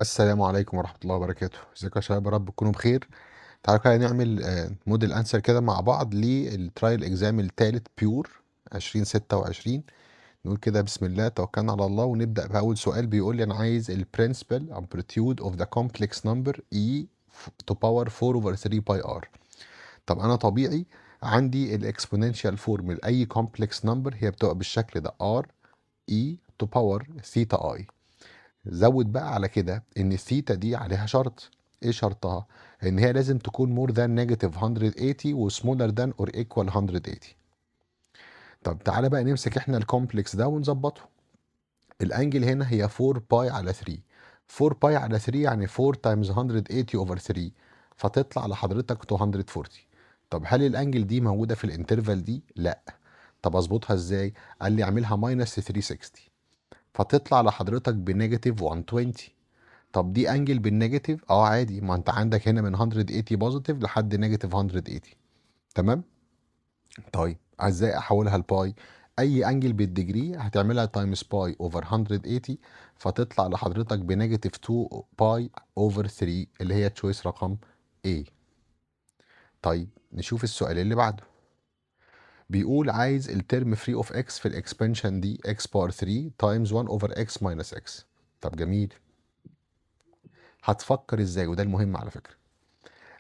السلام عليكم ورحمة الله وبركاته، ازيكم يا شباب يا رب تكونوا بخير. تعالوا كده نعمل موديل انسر كده مع بعض للترايل اكزام التالت بيور 2026. نقول كده بسم الله توكلنا على الله ونبدأ بأول سؤال. بيقول لي أنا عايز ال principal amplitude of the complex number e to power 4 over 3 pi r. طب أنا طبيعي عندي الاكسبوننشال فورم لأي complex number هي بتبقى بالشكل ده r e to power theta i. زود بقى على كده ان الثيتا دي عليها شرط. ايه شرطها؟ ان هي لازم تكون more than negative 180 و smaller than or equal 180. طب تعالى بقى نمسك احنا الكومبلكس ده ونظبطه. الانجل هنا هي 4 باي على 3. 4 باي على 3 يعني 4 times 180 over 3، فتطلع لحضرتك 240. طب هل الانجل دي موجودة في الانترفال دي؟ لا. طب اظبطها ازاي؟ قال لي اعملها minus 360، فتطلع لحضرتك بنيجاتيف 120. طب دي انجل بالنيجاتيف؟ عادي، ما انت عندك هنا من 180 بوزيتيف لحد نيجاتيف 180. تمام. طيب ازاي احولها لباي؟ اي انجل بالديجري هتعملها تايمز باي اوفر 180، فتطلع لحضرتك بنيجاتيف 2 باي اوفر 3 اللي هي تشويس رقم A. طيب نشوف السؤال اللي بعده. بيقول عايز الترم فري اوف اكس في الاكسبانشن دي x باور 3 تايمز 1 اوفر x ماينس x. طب جميل. هتفكر ازاي؟ وده المهم على فكرة.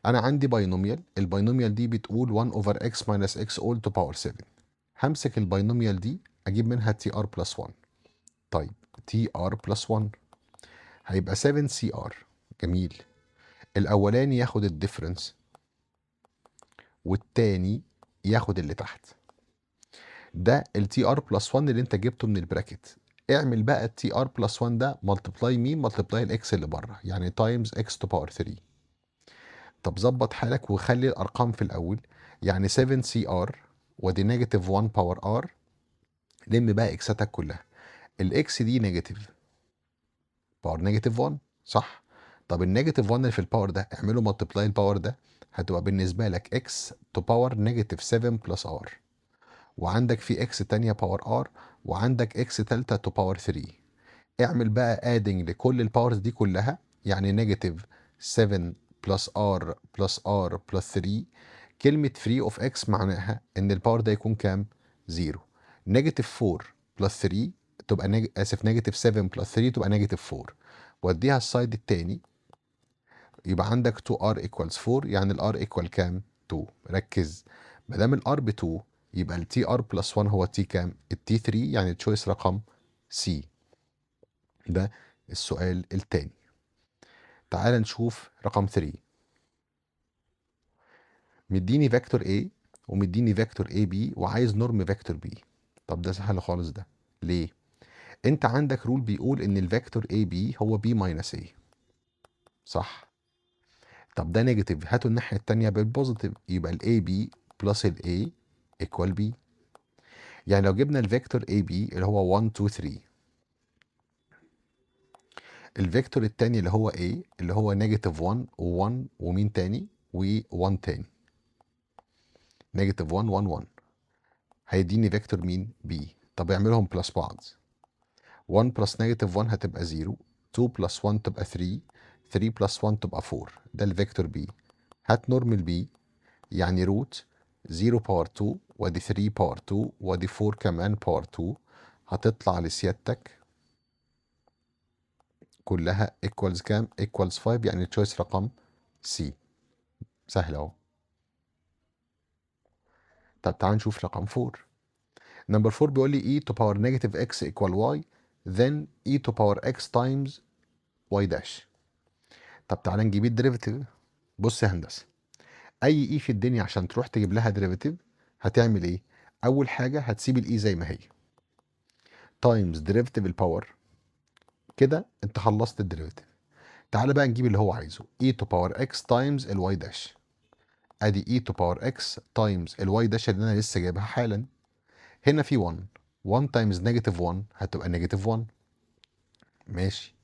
انا عندي باينوميال، الباينوميال دي بتقول 1 over x minus x all to power 7. همسك الباينوميال دي اجيب منها تي ار بلس 1. طيب تي ار بلس 1 هيبقى 7 سي ار. جميل. الاولاني ياخد الديفرنس والتاني ياخد اللي تحت. ده التي ار بلس 1 اللي انت جبته من البراكت. اعمل بقى التي ار بلس 1 ده ملتبلاي مين؟ ملتبلاي الاكس اللي بره، يعني تايمز اكس تو باور 3. طب ظبط حالك وخلي الارقام في الاول، يعني 7 سي ار ودي نيجاتيف 1 باور ار. لم بقى اكساتك كلها. الاكس دي نيجاتيف باور نيجاتيف 1، صح؟ طب النيجاتيف 1 اللي في الباور ده اعمله ملتبلاي الباور ده، هتبقى بالنسبه لك اكس تو باور نيجاتيف 7 بلس ار، وعندك في اكس تانية باور ار، وعندك اكس تالتة تو باور 3. اعمل بقى ادنج لكل الباورز دي كلها، يعني نيجاتيف 7 بلس ار بلس ار بلس 3. كلمة فري اوف اكس معناها ان الباور ده يكون كام؟ زيرو. نيجاتيف 4 بلس 3 تبقى اسف، نيجاتيف 7 بلس 3 تبقى نيجاتيف 4. وديها السايد التاني، يبقى عندك 2r equals 4، يعني الار ايكوال كام؟ 2. ركز، ما دام الار ب 2 يبقى التي ار بلس 1 هو التي كام؟ التي 3، يعني تشويس رقم سي. ده السؤال التاني. تعال نشوف رقم 3. مديني فيكتور A ومديني فيكتور AB وعايز نورم فيكتور B. طب ده سهل خالص ده. ليه؟ انت عندك رول بيقول ان الفيكتور AB هو B ماينس A، صح؟ طب ده نيجاتيف، هاتوا الناحية التانية بالبوزيتيف، يبقى ال AB بلس ال A equal B. يعني لو جبنا الفيكتور AB اللي هو 1 2 3، الفيكتور التاني اللي هو A اللي هو نيجاتيف 1 و1 ومين تاني؟ و1 تاني. نيجاتيف 1 1 1 هيديني فيكتور مين؟ بي. طب اعملهم بلس بعض. 1 بلس نيجاتيف 1 هتبقى 0، 2 بلس 1 تبقى 3، 3 بلس 1 تبقى 4. ده الفيكتور بي. هات نورمال بي، يعني روت 0 باور 2 وادي 3 باور 2 وادي 4 كمان باور 2، هتطلع لسيادتك كلها ايكوالز كام؟ ايكوالز 5، يعني تشويس رقم سي. سهل اهو. طب تعال نشوف رقم 4. نمبر 4 بيقول لي e to power negative x equal y then e to power x times y dash. طب تعالى نجيب الديريفيتيف. بص يا هندسه، اي اي في الدنيا عشان تروح تجيب لها ديريفيتيف هتعمل ايه؟ اول حاجه هتسيب الاي زي ما هي تايمز ديريفيتيف الباور. كده انت خلصت الديريفيتيف. تعالى بقى نجيب اللي هو عايزه e to power x تايمز الواي داش. ادي e to power x تايمز الواي داش اللي انا لسه جايبها حالا. هنا في 1، 1 تايمز نيجاتيف 1 هتبقى نيجاتيف 1. ماشي.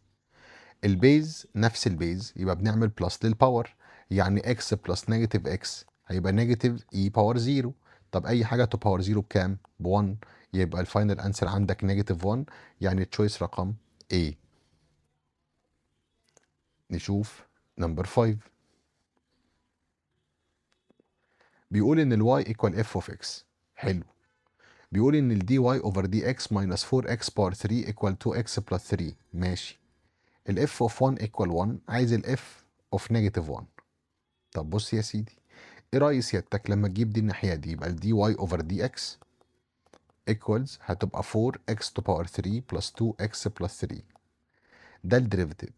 البيز نفس البيز، يبقى بنعمل بلس للباور، يعني x بلس نيجاتيف x هيبقى نيجاتيف e باور 0. طب اي حاجه تو باور 0 بكام؟ ب 1، يبقى الفاينل انسر عندك نيجاتيف 1، يعني التشويس رقم A. نشوف نمبر 5. بيقول ان الواي ايكوال اف اوف اكس. حلو. بيقول ان الدي واي اوفر دي اكس ماينس 4 اكس باور 3 ايكوال 2 اكس بلس 3. ماشي. الاف اوف 1 ايكوال 1، عايز الاف اوف نيجاتيف 1. طب بص يا سيدي، ايه رأي سيادتك لما تجيب دي الناحية دي؟ يبقى الدي واي اوفر دي اكس ايكوالز هتبقى 4 اكس تو باور 3 بلس 2 اكس بلس 3. ده الديريفيتيف.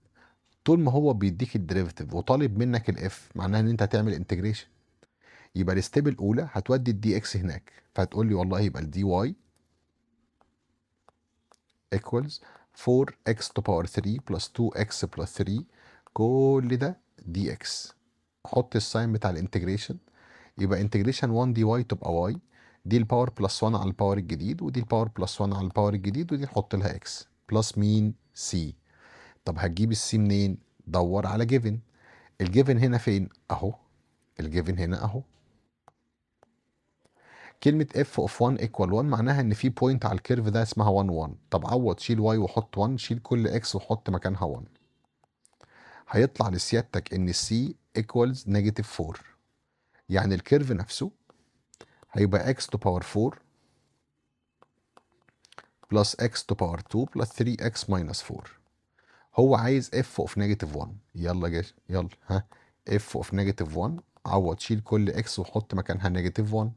طول ما هو بيديك الديريفيتيف وطالب منك الاف، معناها ان انت هتعمل انتجريشن. يبقى الستيب الاولى هتودي الدي اكس هناك، فهتقول لي والله يبقى الدي واي equals 4x to power 3 plus 2x plus 3، كل ده dx. حط الساين بتاع الانتجريشن، يبقى انتجريشن 1 دي واي تبقى واي، دي الباور بلس 1 على الباور الجديد، ودي الباور بلس 1 على الباور الجديد، ودي نحط لها اكس بلس مين سي. طب هتجيب السي منين؟ دور على جيفن. الجيفن هنا فين؟ اهو. الجيفن هنا اهو. كلمة f of 1 equal 1 معناها ان في بوينت على الكيرف ده اسمها 1 1. طب عوض، شيل y وحط 1، شيل كل x وحط مكانها 1. هيطلع لسيادتك ان c equals نيجاتيف 4. يعني الكيرف نفسه هيبقى x to power 4 plus x to power 2 plus 3x minus 4. هو عايز f of نيجاتيف 1. يلا جاي، يلا ها. f of نيجاتيف 1، عوض، شيل كل x وحط مكانها نيجاتيف 1.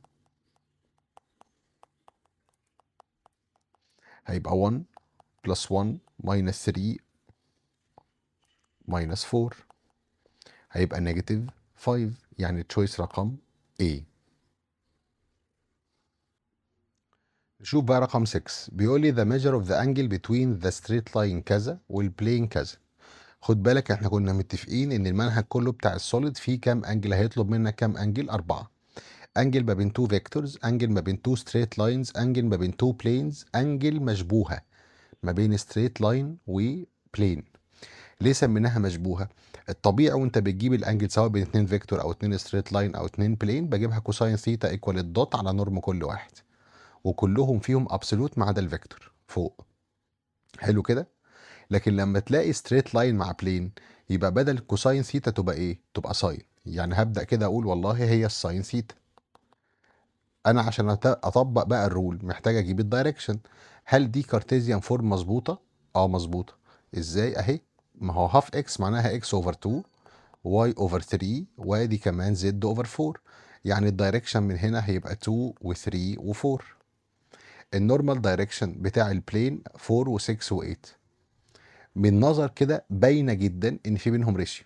هيبقى 1 plus 1 minus 3 minus 4، هيبقى نيجاتيف 5. يعني التشويس رقم A. نشوف بقى رقم 6. بيقول لي the measure of the angle between the straight line كذا والplane كذا. خد بالك احنا كنا متفقين ان المنهج كله بتاع السوليد فيه كام انجل، هيطلب منك كام انجل؟ 4. انجل ما بين 2 فيكتورز، انجل ما بين 2 straight lines، انجل ما بين 2 planes، انجل مشبوهة ما بين straight line وplane. ليه سميناها مشبوهه؟ الطبيعي وانت بتجيب الانجل سواء بين اتنين فيكتور او اتنين ستريت لاين او اتنين بلين، بجيبها كوساين ثيتا ايكوال الدوت على نورم كل واحد، وكلهم فيهم ابسولوت ما عدا الفيكتور فوق. حلو كده. لكن لما تلاقي ستريت لاين مع بلين، يبقى بدل كوساين ثيتا تبقى ايه؟ تبقى ساين. يعني هبدا كده اقول والله هي الساين ثيتا. انا عشان اطبق بقى الرول محتاج اجيب الدايركشن. هل دي كارتيزيان فورم مظبوطه؟ اه مظبوطه. ازاي؟ اهي. ما هو هاف اكس معناها اكس اوفر 2 y اوفر 3، وادي كمان z اوفر 4. يعني الدايركشن من هنا هيبقى 2 و3 و4. النورمال دايركشن بتاع البلين 4 و6 و8. من نظر كده باينه جدا ان في بينهم ريشيو.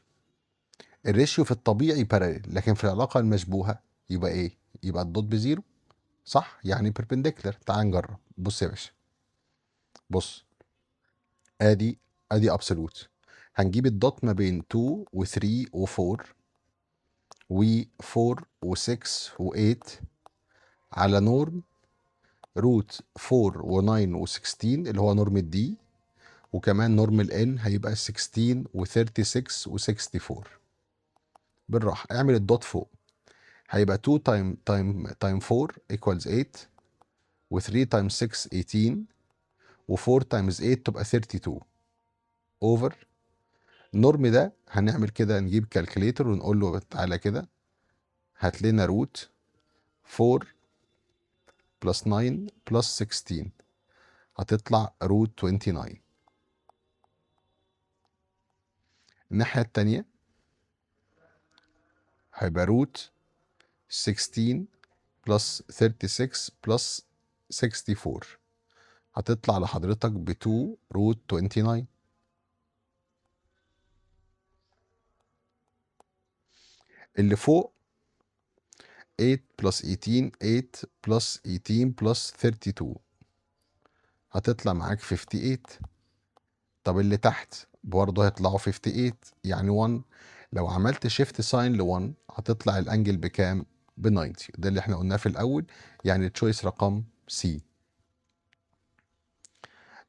الريشيو في الطبيعي باراليل، لكن في العلاقه المشبوهه يبقى ايه؟ يبقى الدوت بزيرو. صح، يعني بيربنديكولار. تعال نجرب. بص يا باشا، بص. ادي ابسولوت. هنجيب الدوت ما بين 2 و3 و4 و4 و6 و8 على نورم روت 4 و9 و16 اللي هو نورم الدي، وكمان نورم الان هيبقى 16 و36 و64. بالراحه اعمل الدوت فوق. هيبقى 2 تايم 4 equals 8، و3 تايم 6 18، و4 تايمز 8 تبقى 32 اوفر. النورم ده هنعمل كده، نجيب كالكوليتر ونقول له تعالى كده هات لنا روت 4 بلس 9 بلس 16، هتطلع روت 29. الناحية التانية هيبقى روت 16 بلس 36 بلس 64، هتطلع لحضرتك ب 2 روت 29. اللي فوق 8 بلس 18، 8 بلس 18 بلس 32، هتطلع معاك 58. طب اللي تحت برضه هيطلعوا 58، يعني 1. لو عملت شيفت ساين ل 1 هتطلع الانجل بكام؟ ب 90. ده اللي احنا قلناه في الاول، يعني التشويس رقم سي.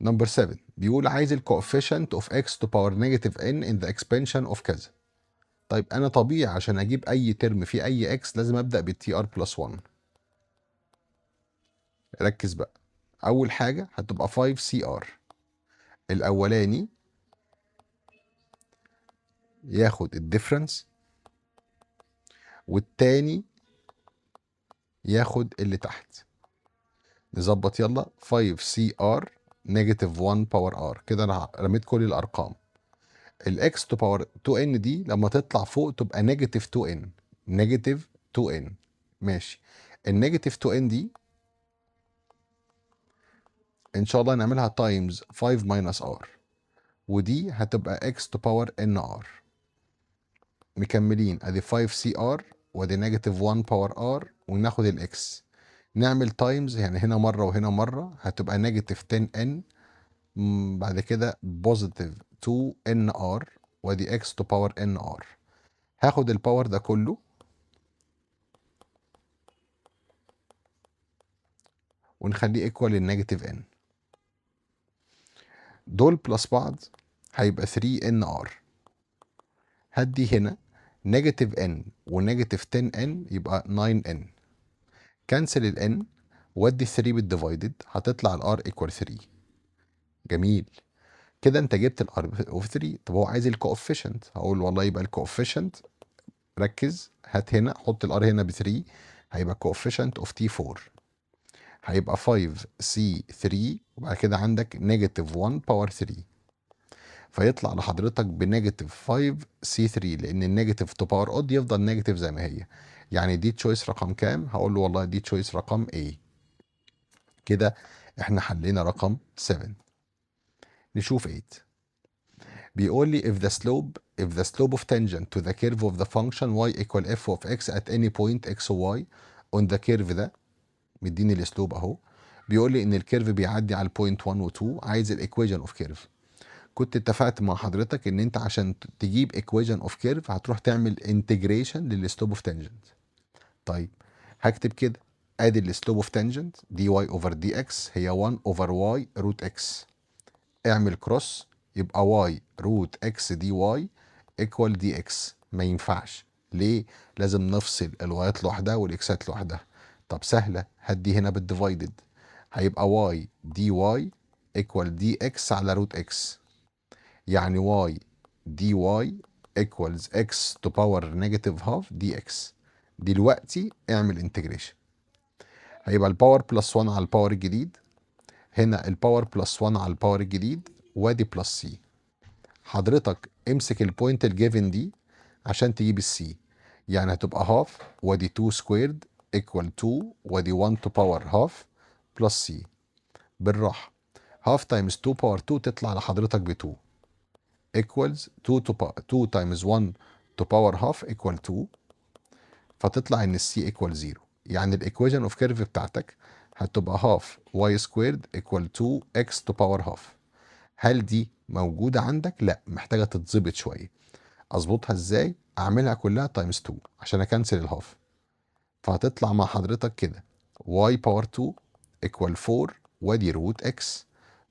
نمبر 7 بيقول عايز الكوفيشنت اوف اكس تو باور نيجاتيف ان ان ذا اكسبانشن اوف كذا. طيب انا طبيعي عشان اجيب اي ترم فيه اي اكس لازم ابدا بالتي ار بلس 1. ركز بقى. اول حاجه هتبقى 5 سي ار. الاولاني ياخد الديفرنس، والتاني ياخد اللي تحت. نظبط يلا. 5CR نيجاتيف 1 باور R. كده انا رميت كل الارقام. الاكس تو باور 2n دي لما تطلع فوق تبقى نيجاتيف 2n. نيجاتيف 2n. ماشي. النيجاتيف 2n دي ان شاء الله نعملها تايمز 5 ماينس r، ودي هتبقى x تو باور n r. مكملين ادي 5CR وادي نيجاتيف 1 باور r، وناخد الاكس نعمل تايمز، يعني هنا مره وهنا مره، هتبقى نيجاتيف 10n. بعد كده بوزيتيف 2nr، وادي x تو باور nr. هاخد الباور ده كله ونخليه ايكوال للنيجاتيف n. دول بلس بعض هيبقى 3nr. هدي هنا نيجاتيف n ونيجاتيف 10n يبقى 9n. كنسل ال n وادي 3 بالديفايدد، هتطلع الار ايكوال 3. جميل. كده انت جبت الار اوف 3. طب هو عايز الكوفيشنت، هقول والله يبقى الكوفيشنت، ركز، هات هنا حط الار هنا ب 3، هيبقى كوفيشنت اوف تي 4 هيبقى 5C3، وبعد كده عندك نيجاتيف 1 باور 3، فيطلع لحضرتك بنيجاتيف 5C3، لان النيجاتيف تو باور اود يفضل نيجاتيف زي ما هي. يعني دي تشويس رقم كام؟ هقول له والله دي تشويس رقم A. كده احنا حلينا رقم 7. نشوف 8. بيقول لي if the slope of tangent to the curve of the function y equal f of x at any point x و y on the curve ده، مديني الاسلوب اهو، بيقول لي ان الكيرف بيعدي على البوينت 1 و 2، عايز الايكويشن اوف كيرف. كنت اتفقت مع حضرتك ان انت عشان تجيب ايكويشن اوف كيرف هتروح تعمل انتجريشن للسلوب اوف تانجنت. طيب هكتب كده، ادي السلوب اوف تانجنت دي واي اوفر دي اكس هي 1 اوفر واي روت اكس. اعمل كروس، يبقى واي روت اكس دي واي ايكوال دي اكس. ما ينفعش. ليه؟ لازم نفصل الوايات لوحدها والاكسات لوحدها. طب سهله، هدي هنا بالديفايدد، هيبقى واي دي واي ايكوال دي اكس على روت اكس. يعني واي دي واي ايكوالز اكس تو باور نيجاتيف هاف دي اكس. دلوقتي اعمل انتجريشن، هيبقى الباور بلس 1 على الباور الجديد، هنا الباور بلس 1 على الباور الجديد، وادي بلس سي. حضرتك امسك البوينت الجيفن دي عشان تجيب السي. يعني هتبقى هاف وادي 2 سكويرد ايكوال 2، وادي 1 تو باور هاف بلس سي. بالراحه، هاف تايمز 2 باور 2 تطلع لحضرتك ب 2 ايكوالز 2 تايمز 1 تو باور هاف ايكوال 2، فتطلع ان السي ايكوال 0. يعني الايكويشن اوف كيرف بتاعتك هتبقى هاف واي سكويرد ايكوال 2 اكس تو باور هاف. هل دي موجوده عندك؟ لا، محتاجه تتظبط شويه. اظبطها ازاي؟ اعملها كلها تايمز 2 عشان اكنسل الهاف، فهتطلع مع حضرتك كده y باور 2 ايكوال 4، وادي روت اكس.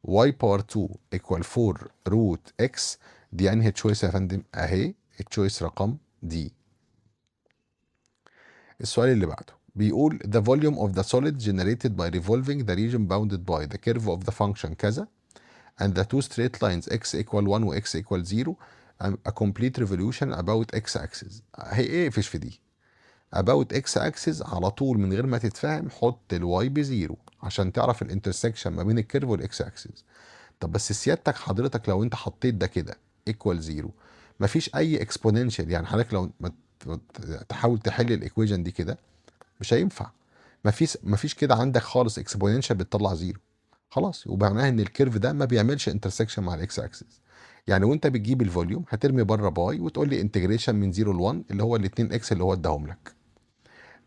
y باور 2 ايكوال 4 روت اكس. دي انهي تشويس يا فندم؟ اهي التشويس رقم دي. السؤال اللي بعده بيقول the volume of the solid generated by revolving the region bounded by the curve of the function كذا and the two straight lines x equal 1 و x equal 0 a complete revolution about x axis. هي ايه فيش في دي؟ about x axis على طول من غير ما تتفهم حط الواي بزيرو عشان تعرف الانترسكشن ما بين الكيرف والاكس اكسس. طب بس سيادتك حضرتك لو انت حطيت ده كده ايكوال زيرو، مفيش اي اكسبوننشال، يعني حضرتك لو ما تحاول تحل الايكويشن دي كده مش هينفع. مفيش كده عندك خالص اكسبوننشال بتطلع زيرو. خلاص، يبقى معناها ان الكيرف ده ما بيعملش انترسكشن مع الاكس اكسس. يعني وانت بتجيب الفوليوم هترمي بره باي وتقول لي انتجريشن من 0 ل 1 اللي هو ال 2 اكس اللي هو اداهم لك.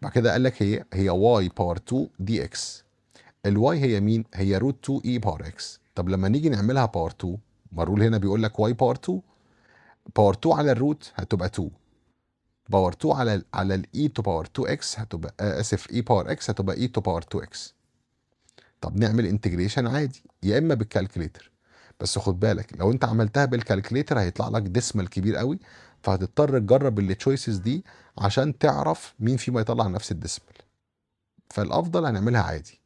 بعد كده قال لك هي واي باور 2 دي اكس. الواي هي مين؟ هي روت 2 اي باور اكس. طب لما نيجي نعملها باور 2، ما الرول هنا بيقول لك واي باور 2، باور 2 على الروت هتبقى 2، باور 2 على الاي تو باور 2 اكس هتبقى اسف اي باور اكس هتبقى اي تو باور 2 اكس. طب نعمل انتجريشن عادي يا اما بالكالكليتر، بس خد بالك لو انت عملتها بالكالكليتر هيطلع لك ديسمال كبير قوي، فهتضطر تجرب التشويسز دي عشان تعرف مين فيهم يطلع نفس الديسمال. فالافضل هنعملها عادي.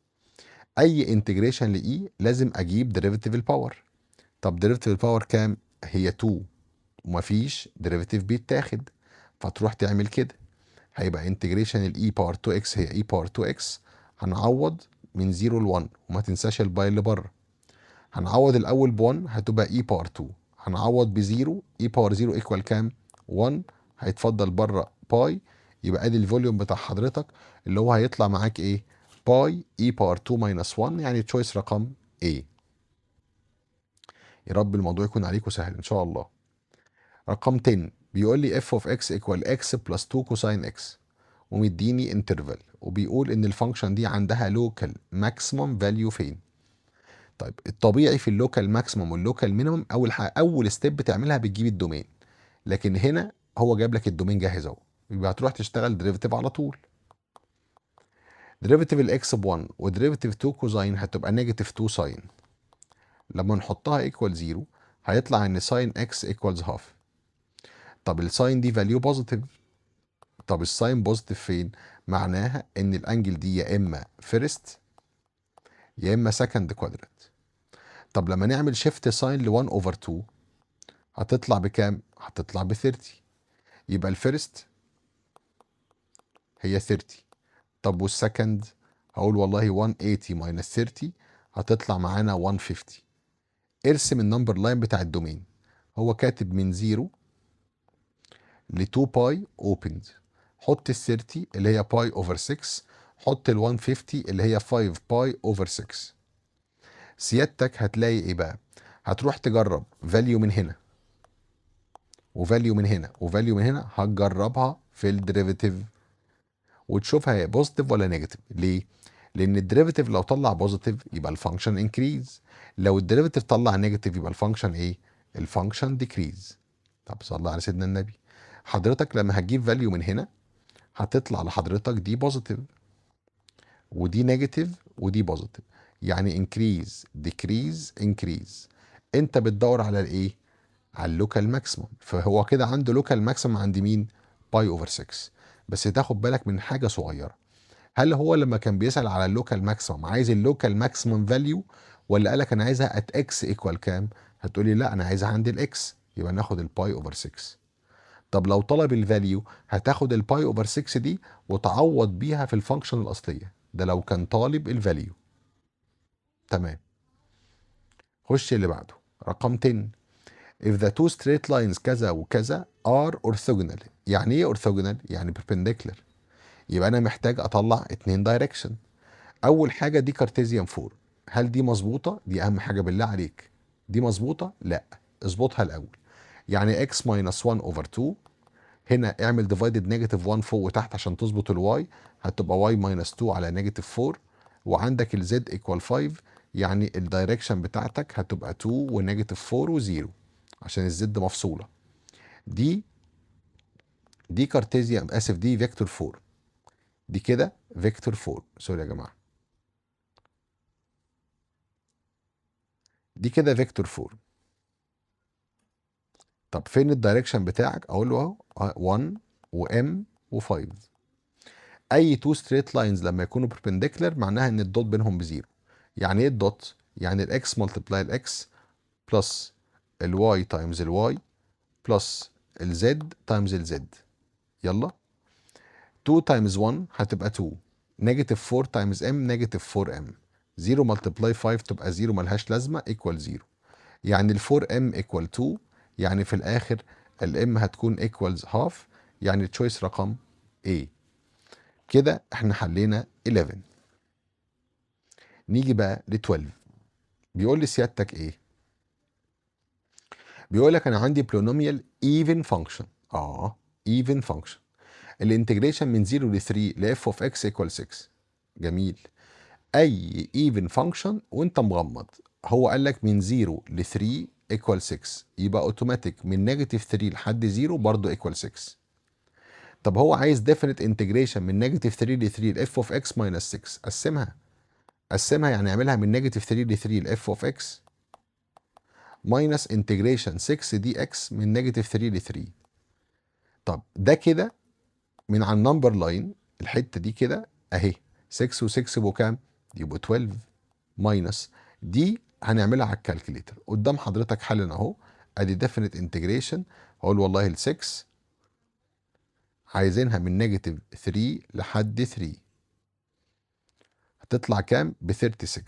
اي انتجريشن لاي لازم اجيب ديريفيتيف الباور. طب ديريفيتيف الباور كام؟ هي 2. ومفيش ديريفيتيف بيتاخد، فتروح تعمل كده. هيبقى انتجريشن الاي باور 2 اكس هي اي باور 2 اكس، هنعوض من 0 ل 1 وما تنساش الباي اللي بره. هنعوض الاول ب 1 هتبقى اي باور 2، هنعوض ب 0 اي باور 0 ايكوال كام؟ 1. هيتفضل بره باي، يبقى ادي الفوليوم بتاع حضرتك اللي هو هيطلع معاك ايه؟ باي اي باور 2 ماينس 1، يعني تشويس رقم ايه. يا رب الموضوع يكون عليكم سهل ان شاء الله. رقم 10 بيقول لي f of x equal x plus 2 cosine x، ومديني انترفال، وبيقول ان الفانكشن دي عندها لوكال ماكسيمم فاليو فين؟ طيب الطبيعي في اللوكال ماكسيمم واللوكال مينيمم اول ستيب بتعملها بتجيب الدومين، لكن هنا هو جاب لك الدومين جاهز اهو، يبقى هتروح تشتغل ديريفيتيف على طول. ديريفيتيف الاكس ب 1 وديريفيتيف 2 كوزاين هتبقى نيجاتيف 2 ساين، لما نحطها ايكوال 0 هيطلع ان ساين اكس ايكوالز هاف. طب الساين دي فاليو بوزيتيف، طب الساين بوزيتيف فين؟ معناها ان الانجل دي يا اما فيرست يا اما سكند كوادرنت. طب لما نعمل شيفت ساين ل 1 اوفر 2 هتطلع بكام؟ هتطلع ب 30. يبقى الفيرست هي 30. طب والسكند هقول والله 180 ماينس 30 هتطلع معانا 150. ارسم النمبر لاين بتاع الدومين، هو كاتب من 0 ل 2 باي اوبند، حط ال 30 اللي هي باي اوفر 6، حط ال 150 اللي هي 5 باي اوفر 6. سيادتك هتلاقي ايه بقى؟ هتروح تجرب فاليو من هنا وفاليو من هنا وفاليو من هنا، هتجربها في الديريفيتيف وتشوفها هي بوزيتيف ولا نيجاتيف. ليه؟ لان الديريفيتيف لو طلع بوزيتيف يبقى الفانكشن انكريز، لو الديريفيتيف طلع نيجاتيف يبقى الفانكشن ايه؟ الفانكشن ديكريز. طب صلى على سيدنا النبي. حضرتك لما هتجيب فاليو من هنا هتطلع لحضرتك دي بوزيتيف ودي نيجاتيف ودي بوزيتيف، يعني انكريز ديكريز انكريز. انت بتدور على الايه؟ على اللوكال ماكسيموم، فهو كده عنده لوكال ماكسيموم عند مين؟ باي اوفر 6. بس تاخد بالك من حاجه صغيره، هل هو لما كان بيسأل على اللوكال ماكسيمم عايز اللوكال ماكسيمم فاليو، ولا قالك انا عايزها ات اكس ايكوال كام؟ هتقولي لا انا عايزها عند الاكس، يبقى ناخد الباي اوفر 6. طب لو طلب الفاليو هتاخد الباي اوفر 6 دي وتعوض بيها في الفانكشن الاصليه، ده لو كان طالب الفاليو. تمام. خش اللي بعده رقم 10. if the two straight lines كذا وكذا are orthogonal. يعني ايه orthogonal؟ يعني perpendicular. يبقى انا محتاج اطلع اتنين دايركشن. اول حاجه دي كارتيزيان فور، هل دي مظبوطه؟ دي اهم حاجه بالله عليك. دي مظبوطه؟ لا، اظبطها الاول. يعني x ماينس 1 اوفر 2، هنا اعمل ديفايدد نيجاتيف 1 فوق وتحت عشان تظبط الواي، هتبقى y ماينس 2 على نيجاتيف 4، وعندك الزد ايكوال 5، يعني الدايركشن بتاعتك هتبقى 2 ونيجاتيف 4 و0 عشان الزد مفصوله. دي دي كارتيزيان، اسف دي فيكتور 4، دي كده فيكتور 4، سوري يا جماعه، دي كده فيكتور 4. طب فين الدايركشن بتاعك؟ اقول له اهو 1 وام و5. اي تو ستريت لاينز لما يكونوا perpendicular معناها ان الدوت بينهم بزيرو. يعني ايه الدوت؟ يعني الاكس ملتبلاي الاكس بلس الواي تايمز الواي بلس الزد تايمز الزد. يلا 2 تايمز 1 هتبقى 2، نيجاتيف 4 تايمز ام نيجاتيف 4 ام، 0 ملتبلاي 5 تبقى 0 ملهاش لازمه ايكوال 0. يعني ال 4 ام ايكوال 2، يعني في الاخر الام هتكون ايكوالز هاف، يعني تشويس رقم A. كده احنا حلينا 11. نيجي بقى ل 12. بيقول لي سيادتك ايه؟ بيقول لك انا عندي بولينوميال ايفن فانكشن. ايفن فانكشن، الانتجريشن من 0 ل 3 ل اف اوف اكس ايكوال 6. جميل. اي ايفن فانكشن وانت مغمض، هو قال لك من 0 ل 3 ايكوال 6، يبقى اوتوماتيك من نيجاتيف 3 لحد 0 برضه ايكوال 6. طب هو عايز ديفينيت انتجريشن من نيجاتيف 3 ل 3 لاف اوف اكس ماينس 6. قسمها يعني اعملها من نيجاتيف 3 ل 3 لاف اوف اكس ماينس انتجريشن 6 دي اكس من نيجاتيف 3 ل 3. طب ده كده من على النمبر لاين الحته دي كده اهي، 6 و6 يبقوا كام؟ يبقوا 12 ماينس دي هنعملها على الكالكليتر قدام حضرتك حالا اهو. ادي definite integration. هقول والله ال 6 عايزينها من نيجاتيف 3 لحد 3، هتطلع كام؟ ب 36.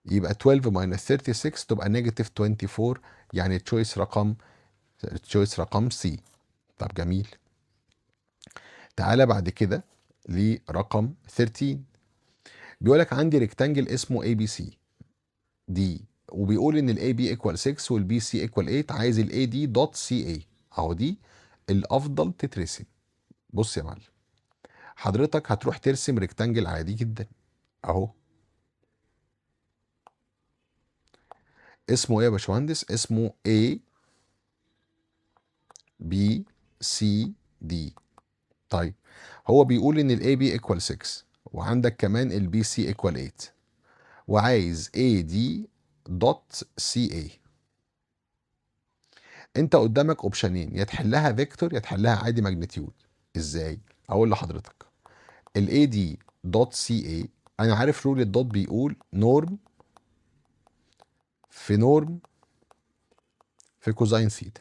يبقى 12 minus 36 تبقى نيجاتيف 24، يعني تشويس رقم سي. طب جميل. تعالى بعد كده لرقم 13. بيقول لك عندي ريكتانجل اسمه اي بي سي دي، وبيقول ان الاي بي ايكوال 6 والبي سي ايكوال 8، عايز الاي دي دوت سي اي. اهو دي الافضل تترسم. بص يا معلم، حضرتك هتروح ترسم ريكتانجل عادي جدا اهو. اسمه ايه يا باشمهندس؟ اسمه A B C D. طيب هو بيقول ان الاي بي ايكوال 6، وعندك كمان البي سي ايكوال 8، وعايز اي دي دوت سي اي. انت قدامك اوبشنين، يا تحلها فيكتور يا تحلها عادي ماجنتيود. ازاي؟ اقول لحضرتك الاي دي دوت سي اي، انا عارف رول الدوت بيقول نورم في نورم في كوزين ثيتا،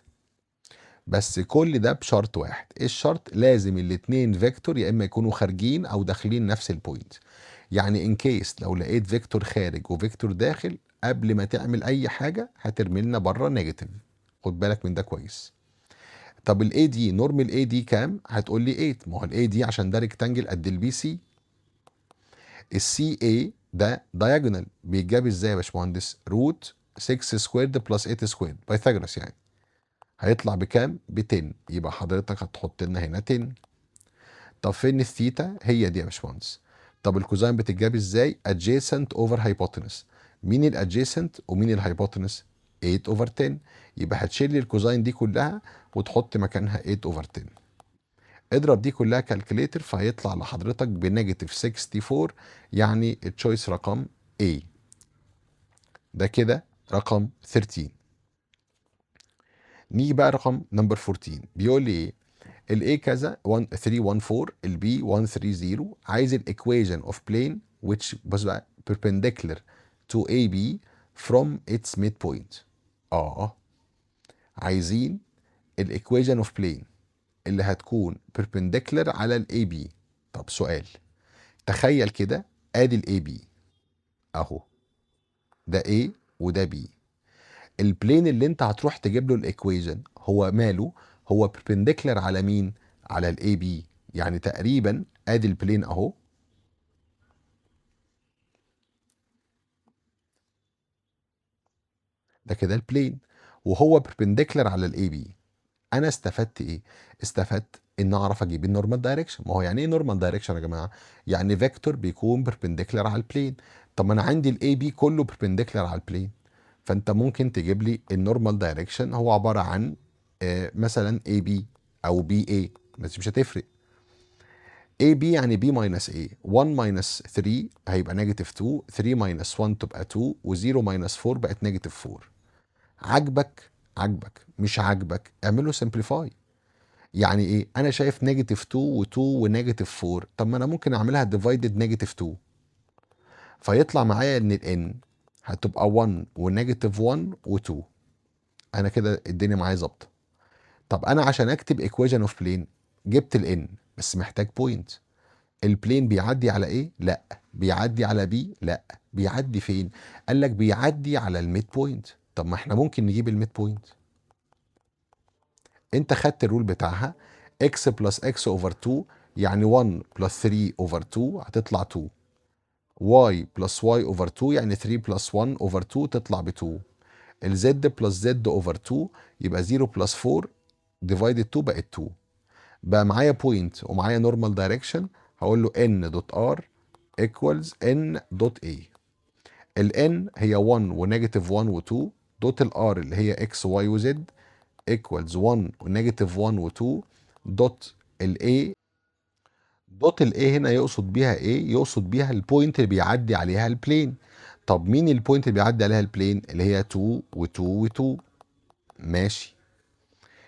بس كل ده بشرط واحد. ايه الشرط؟ لازم الاتنين فيكتور يا اما يكونوا خارجين او داخلين نفس البوينت. يعني ان كيس لو لقيت فيكتور خارج وفيكتور داخل، قبل ما تعمل اي حاجه هترمي لنا بره نيجاتيف. خد بالك من ده كويس. طب الاي دي، نورم الاي دي كام؟ هتقول لي 8. ما هو الاي دي عشان ده ريكتانجل قد البي سي. السي اي ده دايجونال، بيتجاب ازاي يا باشمهندس؟ روت 6 سكويرد بلس 8 سكويرد، بايثاغورس يعني. هيطلع بكام؟ ب 10. يبقى حضرتك هتحط لنا هنا 10. طب فين الثيتا؟ هي دي يا باشمهندس. طب الكوزاين بتتجاب ازاي؟ adjacent over hypotenuse. مين الادجيسنت ومين الهايبوتنس؟ 8 over 10. يبقى هتشيل لي الكوزاين دي كلها وتحط مكانها 8 over 10. اضرب دي كلها كالكوليتر، فهيطلع لحضرتك بنيجاتيف 64، يعني التشويس رقم A. ده كده رقم 13. نيجي بقى رقم نمبر 14. بيقول لي ايه؟ ال A كذا 1314، ال B 130. عايز الايكويشن اوف بلين which بص بقى perpendicular to AB from its midpoint. عايزين الايكويشن اوف بلين اللي هتكون perpendicular على ال AB. طب سؤال، تخيل كده، ادي ال AB اهو، ده A وده B. البلين اللي انت هتروح تجيب له الايكويشن هو ماله؟ هو perpendicular على مين؟ على الاي بي. يعني تقريبا ادي البلين اهو، ده كده البلين، وهو perpendicular على الاي بي. انا استفدت ايه؟ استفدت ان اعرف اجيب النورمال دايركشن. ما هو يعني ايه نورمال دايركشن يا جماعه؟ يعني فيكتور بيكون perpendicular على البلين. طب ما انا عندي الاي بي كله perpendicular على البلين، فانت ممكن تجيب لي النورمال دايركشن هو عباره عن مثلا اي بي او بي اي، بس مش هتفرق. اي بي يعني بي ماينس اي. 1 ماينس 3 هيبقى نيجاتيف 2، 3 ماينس 1 تبقى 2، و0 ماينس 4 بقت نيجاتيف 4. عاجبك؟ عاجبك. مش عاجبك اعمله سمبليفاي. يعني ايه؟ انا شايف نيجاتيف 2 و2 ونيجاتيف 4، طب ما انا ممكن اعملها ديفايدد نيجاتيف 2، فيطلع معايا ان الان هتبقى 1 ونيجاتيف 1 و2. انا كده الدنيا معايا ظابطه. طب انا عشان اكتب ايكويشن اوف بلين جبت الان، بس محتاج بوينت. البلين بيعدي على ايه؟ لا. بيعدي على بي؟ لا. بيعدي فين؟ قال لك بيعدي على الميد بوينت. طب ما احنا ممكن نجيب الميد بوينت. انت خدت الرول بتاعها x بلس x اوفر 2، يعني 1 بلس 3 اوفر 2 هتطلع 2. y بلس y اوفر 2 يعني 3 بلس 1 اوفر 2 تطلع ب 2. الزد بلس زد اوفر 2 يبقى 0 بلس 4 ديفايدد 2 بقت 2. بقى معايا بوينت ومعايا نورمال دايركشن، هقول له n دوت r equals n دوت a. ال n هي 1 ونيجاتيف 1 و2، دوت ال r اللي هي x y و z equals 1 ونيجاتيف 1 و2، دوت ال a. دوت ال a هنا يقصد بيها ايه؟ يقصد بيها البوينت اللي بيعدي عليها البلين. طب مين البوينت اللي بيعدي عليها البلين؟ اللي هي 2 و2 و2. ماشي.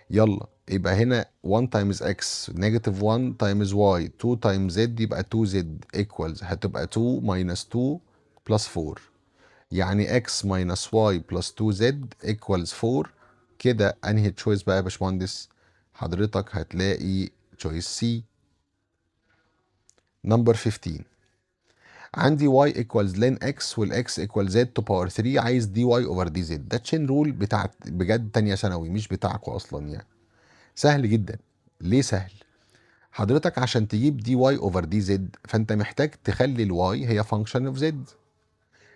يلا يبقى هنا 1 تايمز x نيجاتيف 1 تايمز y 2 تايمز z يبقى 2z equals هتبقى 2 minus 2 plus 4. يعني x minus y plus 2z equals 4. كده انهي تشويس بقى يا باشمهندس؟ حضرتك هتلاقي تشويس سي. نمبر 15. عندي y equals ln x والx equals z to power 3، عايز dy over dz. ده تشين رول بتاعت بجد تانية ثانوي، مش بتاعكوا اصلا يعني. سهل جدا. ليه سهل؟ حضرتك عشان تجيب dy over dz فانت محتاج تخلي الواي هي function of z.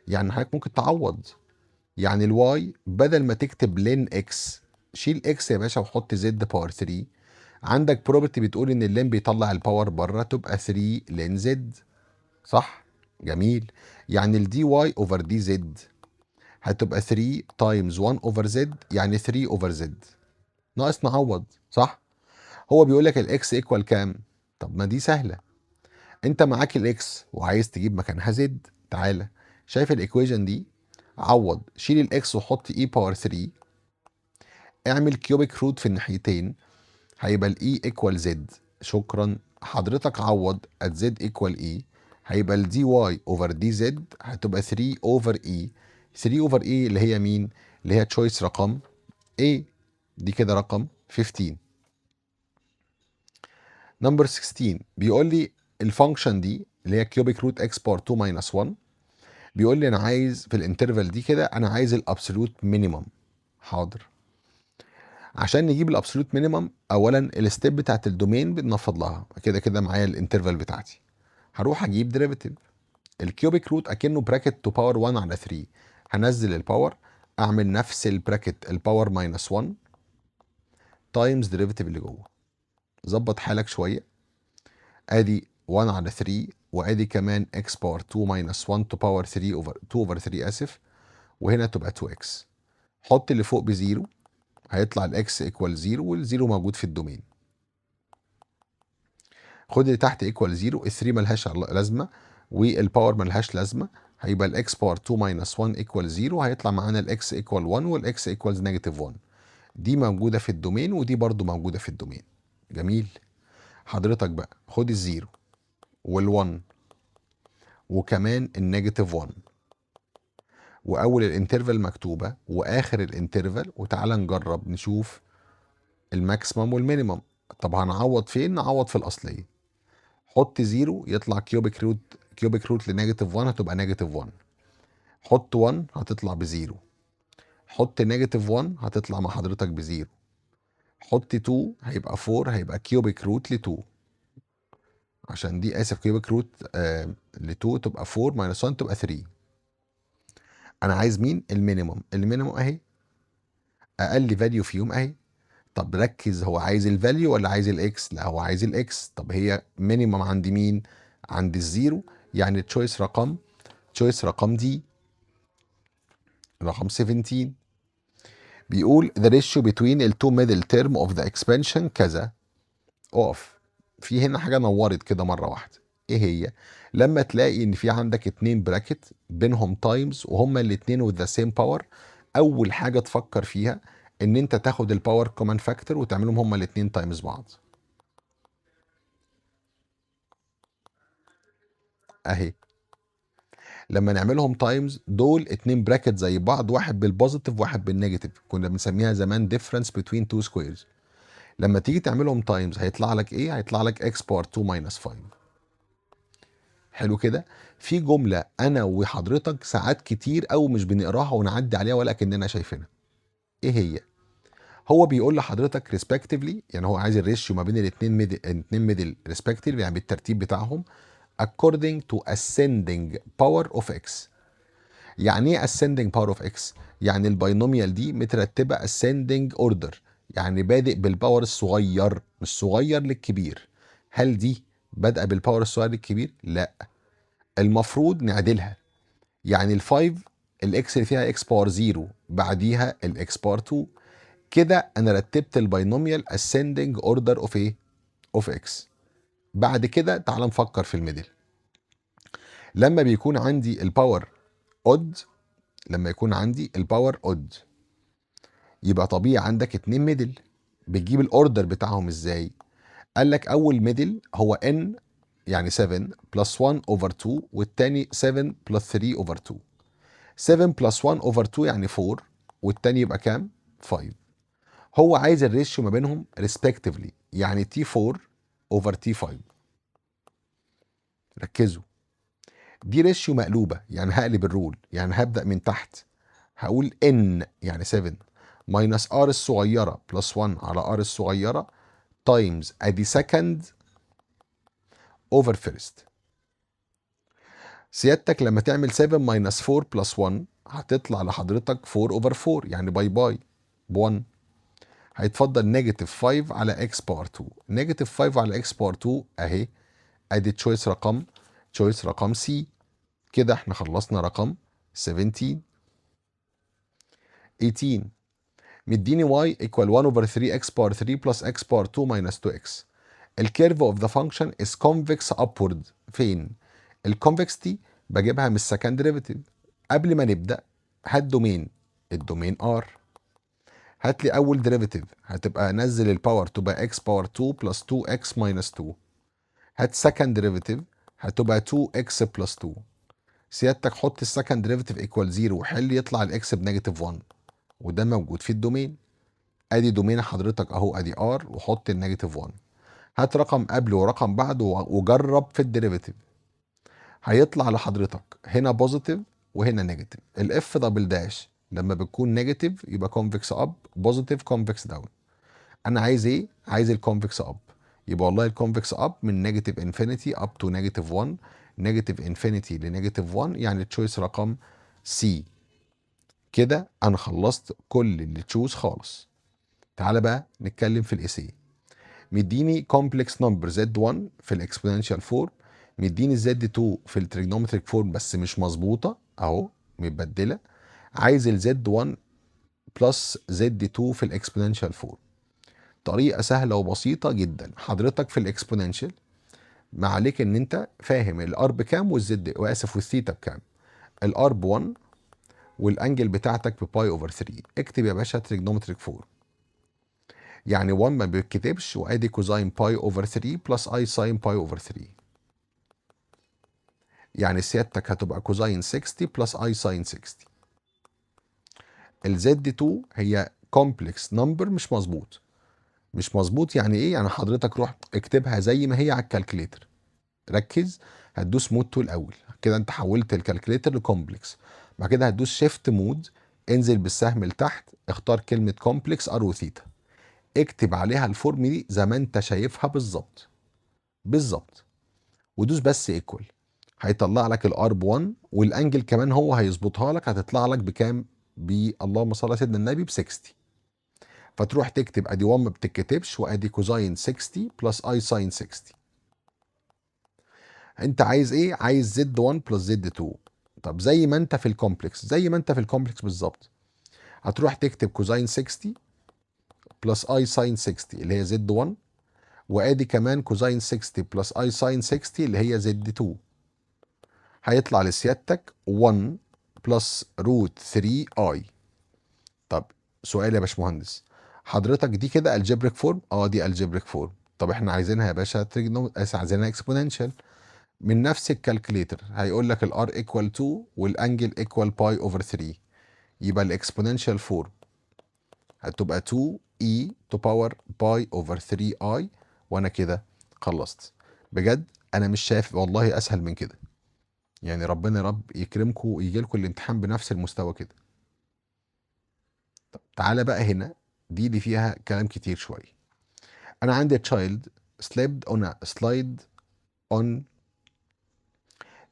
يعني حضرتك ممكن تعوض. يعني الواي بدل ما تكتب لين اكس، شيل اكس يا باشا وحط زد باور 3. عندك بروبرتي بتقول ان اللين بيطلع الباور بره، تبقى 3 لين زد. صح؟ جميل. يعني الدي واي اوفر دي زد هتبقى 3 تايمز 1 اوفر زد، يعني 3 اوفر زد. ناقص نعوض. صح؟ هو بيقول لك الاكس ايكوال كام؟ طب ما دي سهله. انت معاك الاكس وعايز تجيب مكانها زد. تعالى، شايف الايكويشن دي؟ عوض، شيل الاكس وحط اي باور 3، اعمل كيوبيك روت في الناحيتين، هيبقى الاي ايكوال زد. شكرا. حضرتك عوض ات زد ايكوال اي، هيبقى الدي واي اوفر دي زد هتبقى 3 اوفر اي. 3 اوفر اي اللي هي مين؟ اللي هي تشويس رقم A. دي كده رقم 15. نمبر 16 بيقول لي الفانكشن دي اللي هي كيوبيك روت اكس بار 2 ماينس 1، بيقول لي انا عايز في الانترفال دي كده، انا عايز الابسولوت مينيمم. حاضر. عشان نجيب الابسولوت مينيمم، اولا الستيب بتاعت الدومين بنفض لها. كده كده معايا الانترفال بتاعتي، هروح اجيب ديريفيتيف. الكيوبيك روت اكنه براكت تو باور 1 على 3. هنزل الباور، اعمل نفس البراكت الباور ماينس 1 تايمز ديريفيتيف اللي جوه. ظبط حالك شويه. ادي 1 على 3، وادي كمان اكس باور 2 ماينس 1 تو باور 3 اوفر 2 اوفر 3 اسف، وهنا تبقى 2 اكس. حط اللي فوق بزيرو، هيطلع الاكس ايكوال 0 والزيرو موجود في الدومين. خد اللي تحت ايكوال 0، ال 3 ملهاش لازمه والباور ملهاش لازمه، هيبقى الاكس باور 2 ماينس 1 ايكوال 0، هيطلع معانا الاكس ايكوال 1 والاكس ايكوالز نيجاتيف 1. دي موجوده في الدومين ودي برضو موجوده في الدومين. جميل. حضرتك بقى خد الزيرو وال1 وكمان النيجاتيف 1، واول الانترفال مكتوبه واخر الانترفال، وتعالى نجرب نشوف الماكسيمم والمينيمم. طب هنعوض فين؟ نعوض في الاصليه. حط زيرو يطلع كيوبيك روت، كيوبيك روت لنيجاتيف 1 هتبقى نيجاتيف 1. حط 1 هتطلع بزيرو. حط نيجاتيف 1 هتطلع مع حضرتك بزيرو. حط 2 هيبقى 4، هيبقى كيوبيك روت ل 2. عشان دي اسف كيوبيك روت ل 2 تبقى 4 ماينس 1 تبقى 3. انا عايز مين؟ المينيمم. المينيمم اهي، اقل فاليو فيهم اهي. طب ركز، هو عايز الفاليو ولا عايز الاكس؟ لا هو عايز الاكس. طب هي مينيمم عند مين؟ عند الزيرو. يعني تشويس رقم دي رقم 17. بيقول the ratio between the two middle term of the expansion كذا. اقف. في هنا حاجة نورت كده مرة واحدة. ايه هي؟ لما تلاقي ان في عندك اتنين براكت بينهم تايمز وهما الاتنين with the same power، اول حاجة تفكر فيها ان انت تاخد الباور كومن فاكتور وتعملهم هما الاتنين تايمز بعض. اهي لما نعملهم تايمز، دول اتنين براكت زي بعض، واحد بالبوزيتيف واحد بالنيجاتيف، كنا بنسميها زمان difference between two squares. لما تيجي تعملهم تايمز هيطلع لك ايه؟ هيطلع لك x باور 2 ماينس 5. حلو كده. في جمله انا وحضرتك ساعات كتير قوي مش بنقراها ونعدي عليها ولا كاننا شايفينها. ايه هي؟ هو بيقول لحضرتك ريسبكتيفلي، يعني هو عايز الريشيو ما بين الاثنين ميدل ريسبكتيف يعني بالترتيب بتاعهم according to ascending power of x. يعني ايه ascending power of x؟ يعني الباينوميال دي مترتبه ascending order، يعني بادئ بالباور الصغير، مش صغير للكبير. هل دي بادئه بالباور الصغير للكبير؟ لا، المفروض نعدلها. يعني ال5 الاكس اللي فيها اكس باور 0 بعديها الاكس باور 2. كده انا رتبت الباينوميال ascending order of ايه؟ of x. بعد كده تعال نفكر في الميدل. لما بيكون عندي الباور اود، لما يكون عندي الباور اود يبقى طبيعي عندك اتنين ميدل. بتجيب الاوردر بتاعهم ازاي؟ قال لك اول ميدل هو n يعني 7 بلس 1 اوفر 2، والتاني 7 بلس 3 اوفر 2. 7 بلس 1 اوفر 2 يعني 4، والتاني يبقى كام؟ 5. هو عايز الريشيو ما بينهم respectively، يعني تي 4 اوفر تي 5. ركزوا، دي ريشيو مقلوبه، يعني هقلب الرول، يعني هبدا من تحت، هقول ان يعني 7 ماينس ار الصغيره بلس 1 على ار الصغيره تايمز ادي سكند اوفر فيرست. سيادتك لما تعمل 7 ماينس 4 بلس 1 هتطلع لحضرتك 4 اوفر 4، يعني باي باي ب 1. هيتفضل نيجاتيف 5 على اكس باور 2. نيجاتيف 5 على اكس باور 2 اهي، ادي تشويس رقم سي. كده احنا خلصنا رقم 17. 18 مديني y equal 1 over 3 x power 3 plus x power 2 minus 2x. الكيرف of the function is convex upward. فين؟ الكونفكستي بجيبها من السكند ديريفيتيف. قبل ما نبدأ هات دومين، الدومين r. هات لي أول ديريفيتيف، هتبقى نزل الباور تبقى x باور 2 plus 2x minus 2. هات سكند ديريفيتيف، هتبقى 2x plus 2. سيادتك حط السكند ديريفيتيف ايكوال 0 وحل، يطلع الاكس بنيجاتيف 1، وده موجود في الدومين. ادي دومين حضرتك اهو، ادي ار وحط النيجاتيف 1. هات رقم قبله ورقم بعده وجرب في الديريفيتيف، هيطلع لحضرتك هنا بوزيتيف وهنا نيجاتيف. الاف دبل داش لما بتكون نيجاتيف يبقى كونفكس اب، بوزيتيف كونفكس داون. انا عايز ايه؟ عايز الكونفكس اب. يبقى والله الكونفكس اب من نيجاتيف انفينيتي اب تو نيجاتيف 1، نيجاتيف انفينيتي لنيجاتيف 1، يعني تشويس رقم سي. كده انا خلصت كل اللي تشوز خالص. تعالى بقى نتكلم في الايسي. مديني كومبلكس نمبر زد 1 في الاكسبوننشال فورم، مديني زد 2 في التريجنومتريك فورم بس مش مظبوطه اهو، متبدله. عايز الزد 1 بلس زد 2 في الاكسبوننشال فورم. طريقه سهله وبسيطه جدا. حضرتك في الاكسبوننشال ما عليك ان انت فاهم الار بكام والزد، واسف، والثيتا بكام. الار ب 1 والانجل بتاعتك بباي اوفر 3. اكتب يا باشا تريجنومتريك فورم، يعني 1 ما بيتكتبش، وادي كوزاين باي اوفر 3 بلس اي ساين باي اوفر 3. يعني سيادتك هتبقى كوزاين 60 بلس اي ساين 60. الزد 2 هي كومبلكس نمبر مش مظبوط. مش مظبوط يعني ايه؟ يعني حضرتك روح اكتبها زي ما هي على الكالكليتر. ركز، هتدوس مود 2 الاول، كده انت حولت الكالكليتر لكومبلكس. بعد كده هتدوس شيفت مود، انزل بالسهم لتحت، اختار كلمه كومبلكس ار وثيتا، اكتب عليها الفورم دي زي ما انت شايفها بالظبط بالظبط، ودوس بس ايكوال. هيطلع لك الار ب 1، والانجل كمان هو هيظبطها لك، هتطلع لك بكام؟ اللهم صل على سيدنا النبي ب 60. فتروح تكتب ادي 1 ما بتتكتبش، وادي كوزاين 60 بلس اي ساين 60. انت عايز ايه؟ عايز زد 1 بلس زد 2. طب زي ما انت في الكومبلكس، زي ما انت في الكومبلكس بالظبط، هتروح تكتب كوزاين 60 بلس اي ساين 60 اللي هي زد 1، وادي كمان كوزاين 60 بلس اي ساين 60 اللي هي زد 2. هيطلع لسيادتك 1 بلس روت 3 اي. طب سؤال يا باشمهندس، حضرتك دي كده الجبريك فورم؟ اه دي الجبريك فورم. طب احنا عايزينها يا باشا عايزينها اكسبوننشال. من نفس الكالكليتر هيقول لك الار ايكوال 2 والانجل ايكوال باي اوفر 3، يبقى الاكسبوننشال فورم هتبقى 2 اي تو باور باي اوفر 3 اي. وانا كده خلصت. بجد انا مش شايف والله اسهل من كده. يعني ربنا يا رب يكرمكم ويجي لكم الامتحان بنفس المستوى كده. طب تعالى بقى هنا، دي اللي فيها كلام كتير شويه. انا عندي child slipped on a slide on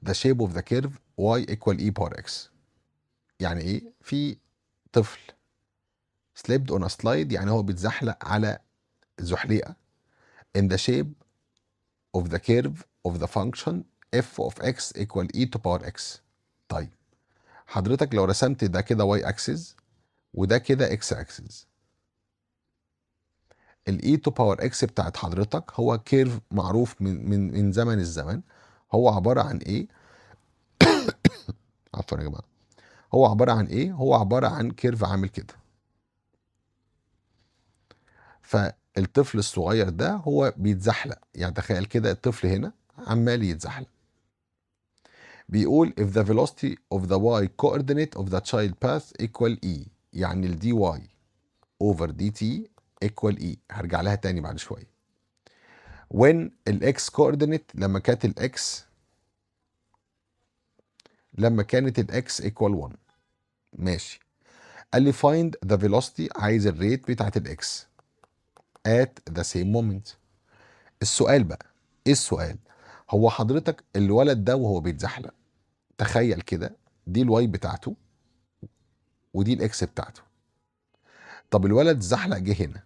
the shape of the curve y equal e power x. يعني ايه؟ في طفل slipped on a slide، يعني هو بيتزحلق على زحليقه in the shape of the curve of the function f of x equal e to power x. طيب حضرتك لو رسمت ده كده y axis وده كده x axis، الاي تو باور اكس بتاعت حضرتك هو كيرف معروف من زمن الزمن. هو عباره عن ايه؟ عفوا يا جماعه. هو عباره عن ايه؟ هو عباره عن كيرف عامل كده. فالطفل الصغير ده هو بيتزحلق، يعني تخيل كده الطفل هنا عمال يتزحلق. بيقول if the velocity of the y coordinate of the child path equal e، يعني ال dy over dt equal e. هرجع لها تاني بعد شوية. when ال x coordinate لما كانت ال x equal 1. ماشي. قال لي find the velocity، عايز الريت بتاعت ال x at the same moment. السؤال بقى، ايه السؤال؟ هو حضرتك الولد ده وهو بيتزحلق، تخيل كده، دي الواي بتاعته ودي الاكس بتاعته. طب الولد اتزحلق جه هنا،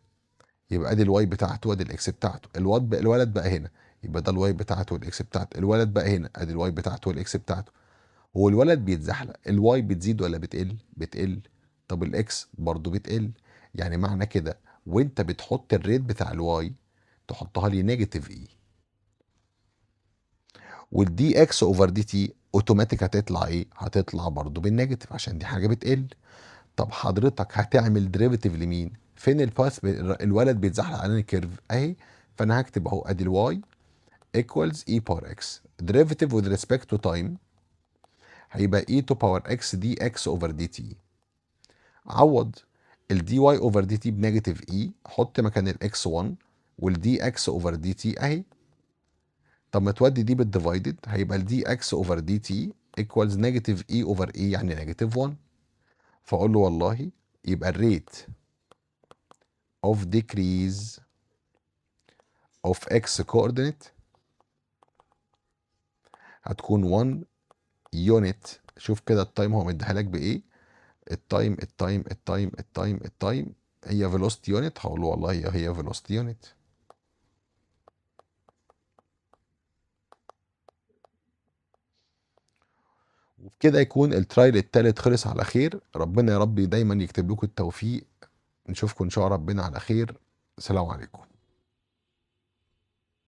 يبقى دي الواي بتاعته وادي الاكس بتاعته. الولد بقى هنا، يبقى ده الواي بتاعته والاكس بتاعته. الولد بقى هنا، ادي الواي بتاعته والاكس بتاعته. هو الولد بيتزحلق، الواي بتزيد ولا بتقل؟ بتقل. طب الاكس برضو بتقل. يعني معنى كده وانت بتحط الريت بتاع الواي تحطها لي نيجاتيف اي، والدي اكس اوفر دي تي اوتوماتيك هتطلع ايه؟ هتطلع برضو بالنيجاتيف عشان دي حاجه بتقل. طب حضرتك هتعمل ديريفيتيف لمين؟ فين الباث؟ الولد بيتزحلق على الكيرف اهي. فانا هكتب اهو ادي الواي ايكوالز اي باور اكس، ديريفيتيف وذ ريسبكت تو تايم هيبقى اي تو باور اكس دي اكس اوفر دي تي. عوض الدي واي اوفر دي تي بنيجاتيف اي، حط مكان الاكس 1 والدي اكس اوفر دي تي اهي. طب ما تودي دي بالديفايدد هيبقى الدي اكس اوفر دي تي ايكوالز نيجاتيف اي اوفر اي، يعني نيجاتيف 1. فاقول له والله يبقى الريت of decrease of x coordinate هتكون 1 يونت. شوف كده التايم هو مديها لك بايه؟ التايم هي velocity يونت. هقول له والله هي velocity يونت. وبكده يكون الترايل التالت خلص على خير. ربنا يا رب دايما يكتب لكم التوفيق. نشوفكم ان شاء ربنا على خير. سلام عليكم.